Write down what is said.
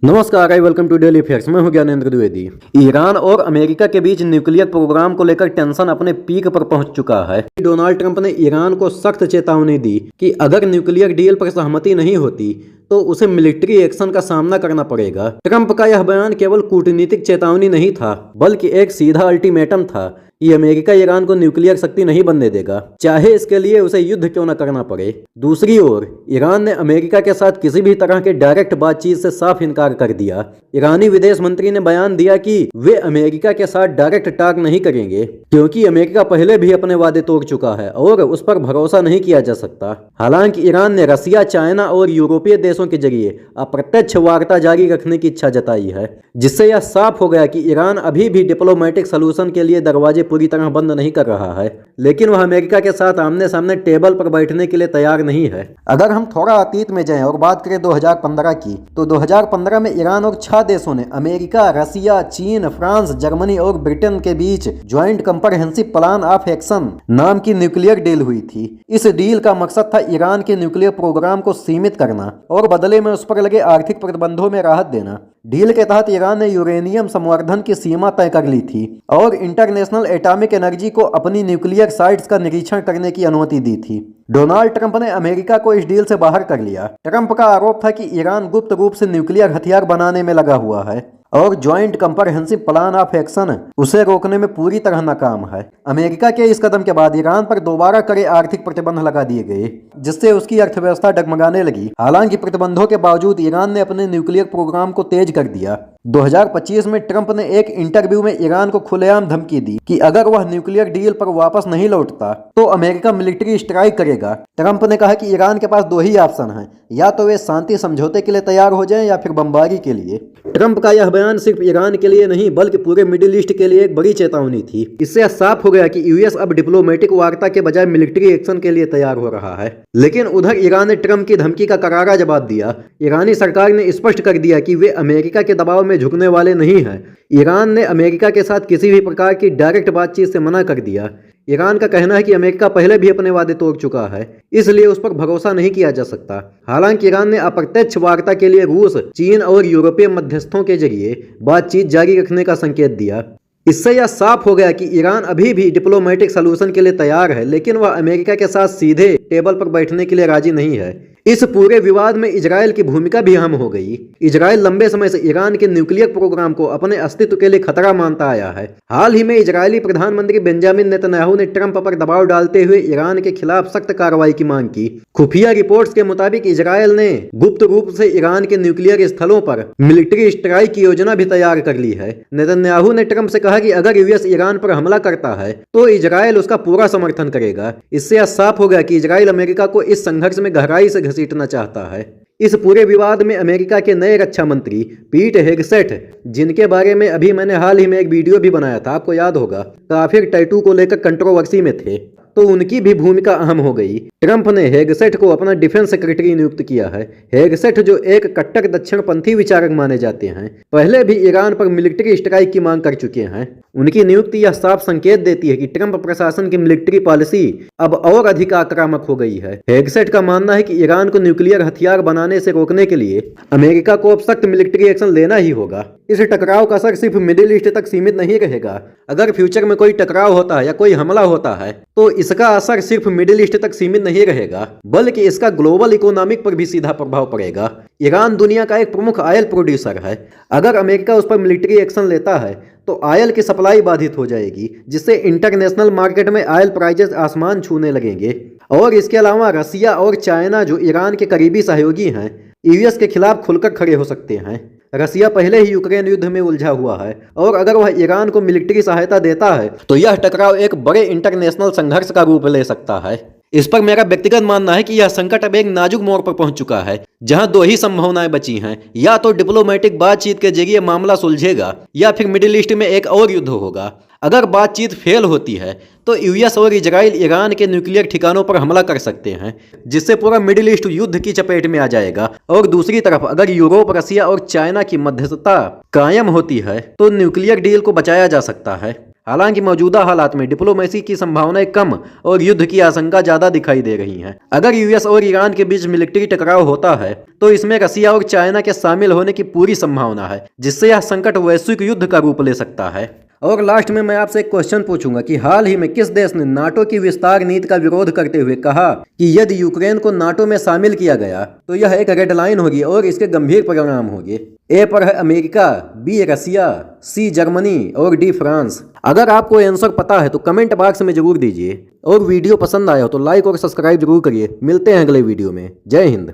नमस्कार, welcome to daily facts. मैं हूं ज्ञानेंद्र द्विवेदी। ईरान और अमेरिका के बीच न्यूक्लियर प्रोग्राम को लेकर टेंशन अपने पीक पर पहुंच चुका है। डोनाल्ड ट्रंप ने ईरान को सख्त चेतावनी दी कि अगर न्यूक्लियर डील पर सहमति नहीं होती तो उसे मिलिट्री एक्शन का सामना करना पड़ेगा। ट्रंप का यह बयान केवल कूटनीतिक चेतावनी नहीं था, बल्कि एक सीधा अल्टीमेटम था कि अमेरिका ईरान को न्यूक्लियर शक्ति नहीं बनने देगा, चाहे इसके लिए उसे युद्ध क्यों न करना पड़े। दूसरी ओर ईरान ने अमेरिका के साथ किसी भी तरह के डायरेक्ट बातचीत से साफ इनकार कर दिया। ईरानी विदेश मंत्री ने बयान दिया कि वे अमेरिका के साथ डायरेक्ट टॉक नहीं करेंगे, क्योंकि अमेरिका पहले भी अपने वादे तोड़ चुका है और उस पर भरोसा नहीं किया जा सकता। हालांकि ईरान ने रसिया, चाइना और यूरोपीय देशों के जरिए अप्रत्यक्ष वार्ता जारी रखने की इच्छा जताई है, जिससे यह साफ हो गया कि ईरान अभी भी डिप्लोमेटिक सलूशन के लिए दरवाजे पूरी तरह बंद नहीं कर रहा है, लेकिन वह अमेरिका के साथ आमने सामने टेबल पर बैठने के लिए तैयार नहीं है। अगर हम थोड़ा अतीत में जाएं और बात करें 2015 की, तो 2015 में ईरान और 6 देशों ने अमेरिका, रसिया, चीन, फ्रांस, जर्मनी और ब्रिटेन के बीच joint comprehensive plan of action नाम की न्यूक्लियर डील हुई थी। इस डील का मकसद था ईरान के न्यूक्लियर प्रोग्राम को सीमित करना और बदले में उस पर लगे आर्थिक प्रतिबंधों में राहत देना। डील के तहत ईरान ने यूरेनियम संवर्धन की सीमा तय कर ली थी और इंटरनेशनल एटॉमिक एनर्जी को अपनी न्यूक्लियर साइट्स का निरीक्षण करने की अनुमति दी थी। डोनाल्ड ट्रंप ने अमेरिका को इस डील से बाहर कर लिया। ट्रंप का आरोप था कि ईरान गुप्त रूप से न्यूक्लियर हथियार बनाने में लगा हुआ है और joint comprehensive plan of action उसे रोकने में पूरी तरह नाकाम है। अमेरिका के इस कदम के बाद ईरान पर दोबारा कड़े आर्थिक प्रतिबंध लगा दिए गए, जिससे उसकी अर्थव्यवस्था डगमगाने लगी। हालांकि प्रतिबंधों के बावजूद ईरान ने अपने न्यूक्लियर प्रोग्राम को तेज कर दिया। 2025 में ट्रंप ने एक इंटरव्यू में ईरान को खुलेआम धमकी दी कि अगर वह न्यूक्लियर डील पर वापस नहीं लौटता तो अमेरिका मिलिट्री स्ट्राइक करेगा। ट्रंप ने कहा कि ईरान के पास 2 ही ऑप्शन हैं, या तो वे शांति समझौते के लिए तैयार हो जाएं या फिर बमबारी के लिए। ट्रंप का यह बयान सिर्फ ईरान के लिए नहीं बल्कि पूरे मिडिल ईस्ट के लिए एक बड़ी चेतावनी थी। इससे साफ हो गया कि यूएस अब डिप्लोमेटिक वार्ता के बजाय मिलिट्री एक्शन के लिए तैयार हो रहा है। लेकिन उधर ईरान ने ट्रंप की धमकी का करारा जवाब दिया। ईरानी सरकार ने स्पष्ट कर दिया कि वे अमेरिका के दबाव में झुकने वाले नहीं हैं। ईरान ने अमेरिका के साथ किसी भी प्रकार की डायरेक्ट बातचीत से मना कर दिया। ईरान का कहना है कि अमेरिका पहले भी अपने वादे तोड़ चुका है, इसलिए उस पर भरोसा नहीं किया जा सकता। हालांकि ईरान ने अप्रत्यक्ष वार्ता के लिए रूस, चीन और यूरोपीय मध्यस्थों के जरिए बातचीत जारी रखने का संकेत दिया। इससे यह साफ हो गया कि ईरान अभी भी डिप्लोमेटिक सलूशन के लिए तैयार है, लेकिन वह अमेरिका के साथ सीधे टेबल पर बैठने के लिए राजी नहीं है। इस पूरे विवाद में इजराइल की भूमिका भी अहम हो गई। इजराइल लंबे समय से ईरान के न्यूक्लियर प्रोग्राम को अपने अस्तित्व के लिए खतरा मानता आया है। हाल ही में इजरायली प्रधानमंत्री बेंजामिन नेतन्याहू ने ट्रंप पर दबाव डालते हुए ईरान के खिलाफ सख्त कार्रवाई की मांग की। खुफिया रिपोर्ट्स के मुताबिक इजराइल ने गुप्त रूप से ईरान के न्यूक्लियर स्थलों पर मिलिट्री स्ट्राइक की योजना भी तैयार कर ली है। नेतन्याहू ने ट्रंप से कहा कि अगर यूएस ईरान पर हमला करता है तो इजराइल उसका पूरा समर्थन करेगा। इससे यह साफ हो गया कि इजराइल अमेरिका को इस संघर्ष में गहराई से घसीटना चाहता है। इस पूरे विवाद में अमेरिका के नए रक्षा मंत्री पीट हेगसेट, जिनके बारे में अभी मैंने हाल ही में एक वीडियो भी बनाया था, आपको याद होगा, काफिर टैटू को लेकर कंट्रोवर्सी में थे, तो उनकी भी भूमिका अहम हो गई। ट्रंप ने हेगसेट को अपना डिफेंस सेक्रेटरी नियुक्त किया है। हेगसेट, जो एक कट्टर दक्षिणपंथी विचारक माने जाते हैं, पहले भी ईरान पर मिलिट्री स्ट्राइक की मांग कर चुके हैं। उनकी नियुक्ति यह साफ संकेत देती है कि ट्रंप प्रशासन की मिलिट्री पॉलिसी अब और अधिक आक्रामक हो गई है। हेगसेट का मानना है कि ईरान को न्यूक्लियर हथियार बनाने से रोकने के लिए अमेरिका को अब सख्त मिलिट्री एक्शन लेना ही होगा। इस टकराव का असर सिर्फ मिडिल ईस्ट तक सीमित नहीं रहेगा। अगर फ्यूचर में कोई टकराव होता है या कोई हमला होता है तो इसका असर सिर्फ मिडिल ईस्ट तक सीमित नहीं रहेगा, बल्कि इसका ग्लोबल इकोनॉमिक पर भी सीधा प्रभाव पड़ेगा। ईरान दुनिया का एक प्रमुख ऑयल प्रोड्यूसर है। अगर अमेरिका उस पर मिलिट्री एक्शन लेता है तो ऑयल की सप्लाई बाधित हो जाएगी, जिससे इंटरनेशनल मार्केट में ऑयल प्राइजेस आसमान छूने लगेंगे। और इसके अलावा रसिया और चाइना, जो ईरान के करीबी सहयोगी हैं, यूएस के खिलाफ खुलकर खड़े हो सकते हैं। रसिया पहले ही यूक्रेन युद्ध में उलझा हुआ है और अगर वह ईरान को मिलिट्री सहायता देता है तो यह टकराव एक बड़े इंटरनेशनल संघर्ष का रूप ले सकता है। इस पर मेरा व्यक्तिगत मानना है कि यह संकट अब एक नाजुक मोड़ पर पहुंच चुका है, जहां 2 ही संभावनाएं बची हैं, या तो डिप्लोमेटिक बातचीत के जरिए मामला सुलझेगा या फिर मिडिल ईस्ट में एक और युद्ध होगा। अगर बातचीत फेल होती है तो यूएस और इजराइल ईरान के न्यूक्लियर ठिकानों पर हमला कर सकते हैं, जिससे पूरा मिडिल ईस्ट युद्ध की चपेट में आ जाएगा। और दूसरी तरफ अगर यूरोप, रसिया और चाइना की मध्यस्थता कायम होती है तो न्यूक्लियर डील को बचाया जा सकता है। हालांकि मौजूदा हालात में डिप्लोमेसी की संभावनाएं कम और युद्ध की आशंका ज्यादा दिखाई दे रही हैं। अगर यूएस और ईरान के बीच मिलिट्री टकराव होता है तो इसमें रसिया और चाइना के शामिल होने की पूरी संभावना है, जिससे यह संकट वैश्विक युद्ध का रूप ले सकता है। और लास्ट में मैं आपसे एक क्वेश्चन पूछूंगा कि हाल ही में किस देश ने नाटो की विस्तार नीति का विरोध करते हुए कहा कि यदि यूक्रेन को नाटो में शामिल किया गया तो यह एक रेड लाइन होगी और इसके गंभीर परिणाम होंगे। ए पर है अमेरिका, बी रसिया, सी जर्मनी और डी फ्रांस। अगर आपको आंसर पता है तो कमेंट बॉक्स में जरूर दीजिए और वीडियो पसंद आया हो तो लाइक और सब्सक्राइब जरूर करिए। मिलते हैं अगले वीडियो में। जय हिंद।